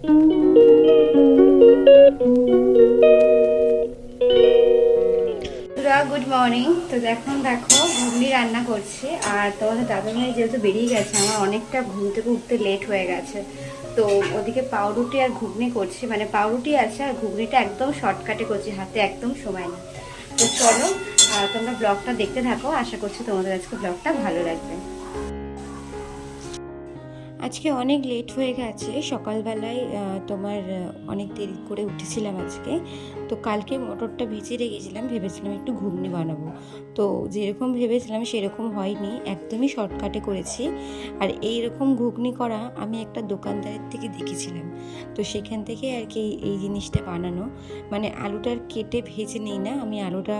Good morning. তো এখন দেখো ঘুগনি রান্না করছি, আর তোমাদের দাদাভাই যেহেতু বেরিয়ে গেছে আমার অনেকটা ঘুম থেকে উঠতে লেট হয়ে গেছে, তো ওদিকে পাউরুটি আর ঘুগনি করছি। মানে পাউরুটি আছে আর ঘুগনিটা একদম শর্টকাটে করছি, হাতে একদম সময় নেই। তো চলো তোমরা ব্লগটা দেখতে থাকো, আশা করছি তোমাদের আজকে ব্লগটা ভালো লাগবে। আজকে অনেক লেট হয়ে গেছে, সকালবেলায় তোমার অনেক দেরি করে উঠেছিলাম আজকে। তো কালকে মটরটা ভিজিয়ে রেখেছিলাম, ভেবেছিলাম একটু ঘুগনি বানাবো। তো যেরকম ভেবেছিলাম সেরকম হয়নি, একদমই শর্টকাটে করেছি। আর এই রকম ঘুগনি করা আমি একটা দোকানদারের থেকে দেখেছিলাম, তো সেখান থেকে আর কি এই জিনিসটা বানানো। মানে আলুটার কেটে ভেজে নিই না, আমি আলুটা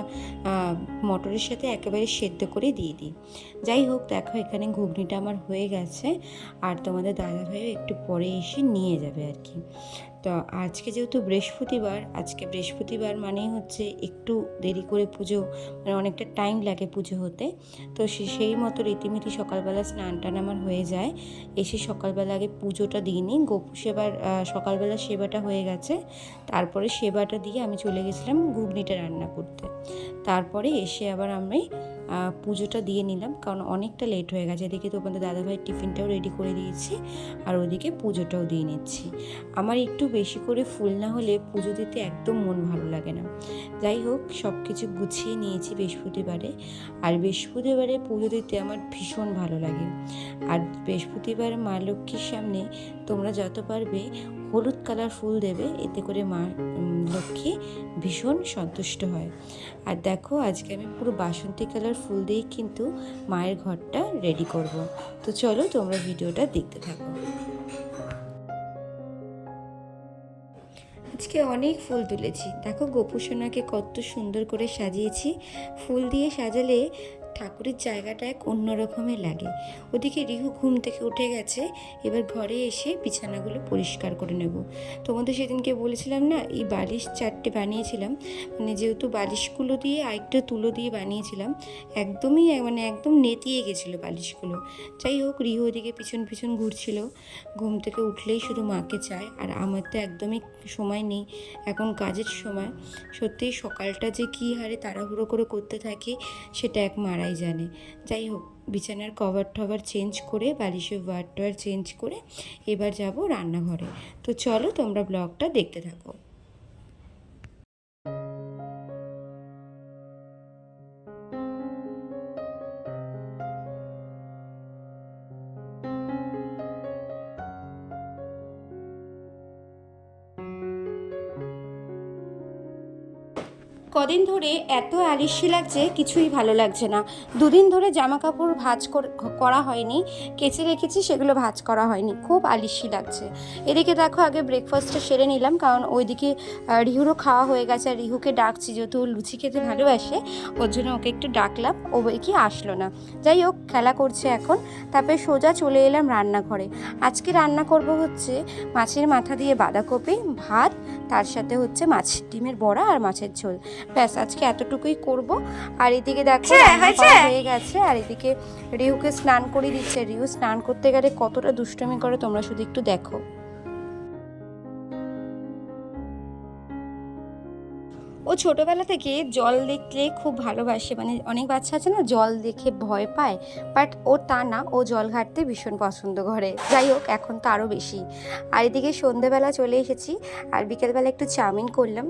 মটরের সাথে একেবারে সেদ্ধ করে দিয়ে দিই। যাই হোক, দেখো এখানে ঘুগনিটা আমার হয়ে গেছে, আর তোমাদের দাদাভাইও একটু পরে এসে নিয়ে যাবে আর কি। তো আজকে যেহেতু বৃহস্পতিবার, আজকে বৃহস্পতিবার মানেই হচ্ছে একটু দেরি করে পুজো, মানে অনেকটা টাইম লাগে পুজো হতে। তো সেই মতো রীতিমতি সকালবেলা স্নান টান আমার হয়ে যায়, এসে সকালবেলা আগে পুজোটা দিয়ে নিই। গোপু সেবার সকালবেলা সেবাটা হয়ে গেছে, তারপরে সেবাটা দিয়ে আমি চলে গেছিলাম ঘুগনিটা রান্না করতে। তারপরে এসে আবার আমি পুজোটা দিয়ে নিলাম, কারণ অনেকটা লেট হয়ে গেছে। এদিকে তোমাদের দাদাভাইয়ের টিফিনটাও রেডি করে দিয়েছি, আর ওদিকে পুজোটাও দিয়ে নিচ্ছি। আমার একটু বেশি করে ফুল না হলে পুজো দিতে একদম মন ভালো লাগে না। যাই হোক, সব কিছু গুছিয়ে নিয়েছি বৃহস্পতিবারে, আর বৃহস্পতিবারে পুজো দিতে আমার ভীষণ ভালো লাগে। আর বৃহস্পতিবার মা লক্ষ্মীর সামনে তোমরা যত পারবে হলুদ কালার ফুল দেবে, এতে করে মা লক্ষ্মী ভীষণ সন্তুষ্ট হয়। আর দেখো আজকে আমি পুরো বাসন্তী কালার ফুল দিয়ে কিন্তু মায়ের ঘরটা রেডি করব। তো চলো তোমরা ভিডিওটা দেখতে থাকো। আজকে অনেক ফুল তুলেছি, দেখো গোপু সোনাকে কত সুন্দর করে সাজিয়েছি। ফুল দিয়ে সাজালে ঠাকুরের জায়গাটা এক অন্য রকমের লাগে। ওদিকে রিহু ঘুম থেকে উঠে গেছে, এবার ঘরে এসে বিছানাগুলো পরিষ্কার করে নেব। তোমাদের সেদিনকে বলেছিলাম না, এই বালিশ 4টে বানিয়েছিলাম, মানে যেহেতু বালিশগুলো দিয়ে আরেকটা তুলো দিয়ে বানিয়েছিলাম, একদমই মানে একদম নেতিয়ে গেছিলো বালিশগুলো। যাই হোক, রিহু ওদিকে পিছন পিছন ঘুরছিল, ঘুম থেকে উঠলেই শুধু মাকে চায়। আর আমার তো একদমই সময় নেই, এখন কাজের সময়। সত্যিই সকালটা যে কী হারে তাড়াহুড়ো করে করতে থাকি সেটা এক মারাই জানে। যাই হোক, বিছানার কভার টভার চেঞ্জ করে, বালিশের ওয়ার টোয়ার চেঞ্জ করে এবার যাব রান্নাঘরে। তো চলো তোমরা ব্লগটা দেখতে থাকো। কদিন ধরে এত আলিস্যি লাগছে, কিছুই ভালো লাগছে না। দুদিন ধরে জামা কাপড় ভাঁজ করা হয়নি, কেচে রেখেছি, সেগুলো ভাঁজ করা হয়নি, খুব আলিস্যি লাগছে। এদিকে দেখো আগে ব্রেকফাস্টটা সেরে নিলাম, কারণ ওইদিকে রিহুরও খাওয়া হয়ে গেছে। আর রিহুকে ডাকছি, যেহেতু ও লুচি খেতে ভালোবাসে, ওর জন্য ওকে একটু ডাকলাম, ও কি আসলো না। যাই হোক, খেলা করছে এখন। তারপরে সোজা চলে এলাম রান্নাঘরে। আজকে রান্না করব হচ্ছে মাছের মাথা দিয়ে বাঁধাকপি, ভাত, তার সাথে হচ্ছে মাছের ডিমের বড়া আর মাছের ঝোল। ব্যাস, আজকে এতটুকুই করব। আর এদিকে দেখো হয়ে গেছে, আর এদিকে রিহুকে স্নান করে দিচ্ছে। রিহু স্নান করতে গেলে কতটা দুষ্টুমি করে তোমরা শুধু একটু দেখো। ও ছোটোবেলা থেকে জল দেখলে খুব ভালোবাসে, মানে অনেক বাচ্চা আছে না জল দেখে ভয় পায়, বাট ও তা না, ও জল ঘাটতে ভীষণ পছন্দ করে। যাই হোক, এখন তো আরও বেশি। আর এদিকে সন্ধেবেলা চলে এসেছি, আর বিকেলবেলা একটু চাউমিন করলাম।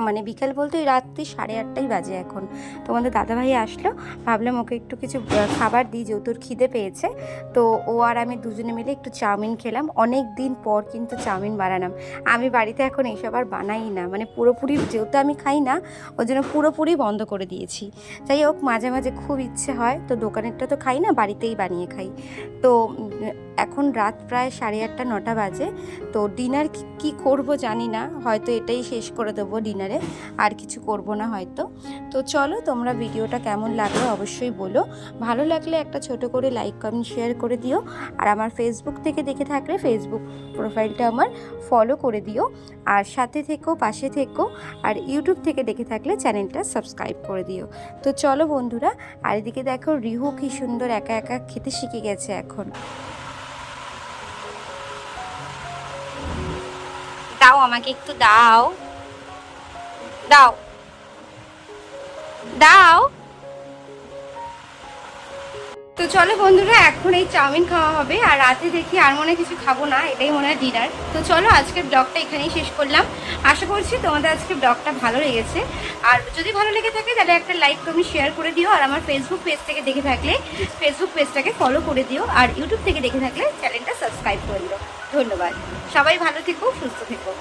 মানে বিকেল বলতে ওই রাত্রি 8:30 বাজে এখন। তোমাদের দাদাভাই আসলো, ভাবলাম ওকে একটু কিছু খাবার দিই, যেহেতু ওর খিদে পেয়েছে। তো ও আর আমি দুজনে মিলে একটু চাউমিন খেলাম। অনেক দিন পর কিন্তু চাউমিন বানালাম। আমি বাড়িতে এখন এইসব আর বানাই না, মানে পুরোপুরি যেহেতু আমি খাই না, ওই জন্য পুরোপুরি বন্ধ করে দিয়েছি। যাই হোক, মাঝে মাঝে খুব ইচ্ছে হয়, তো দোকানেরটা তো খাই না, বাড়িতেই বানিয়ে খাই। তো এখন রাত প্রায় 8:30-9টা বাজে। তো ডিনার কি করব জানি না, হয়তো এটাই শেষ করে দেবো ডিনারে, আর কিছু করব না হয়তো। তো চলো, তোমরা ভিডিওটা কেমন লাগলো অবশ্যই বলো। ভালো লাগলে একটা ছোট করে লাইক কমেন্ট শেয়ার করে দিও। আর আমার ফেসবুক থেকে দেখে থাকলে ফেসবুক প্রোফাইলটা আমার ফলো করে দিও, আর সাথে থেকো, পাশে থেকো। আর ইউটিউব থেকে দেখে থাকলে চ্যানেলটা সাবস্ক্রাইব করে দিও। তো চলো বন্ধুরা, আর এদিকে দেখো রিহু কি সুন্দর একা একা খেতে শিখে গেছে এখন। দাও আমাকে একটু দাও, দাও দাও। তো চলো বন্ধুরা, এখন এই চাউমিন খাওয়া হবে, আর রাতে দেখি আর মনে কিছু খাবো না, এটাই মনে হয় ডিনার। তো চলো আজকের ব্লগটা এখানেই শেষ করলাম। আশা করছি তোমাদের আজকের ব্লগটা ভালো লেগেছে, আর যদি ভালো লেগে থাকে তাহলে একটা লাইক তুমি শেয়ার করে দিও, আর আমার ফেসবুক পেজ থেকে দেখে থাকলে ফেসবুক পেজটাকে ফলো করে দিও, আর ইউটিউব থেকে দেখে থাকলে চ্যানেলটা সাবস্ক্রাইব করে দিও। ধন্যবাদ, সবাই ভালো থেকো, সুস্থ থেকো।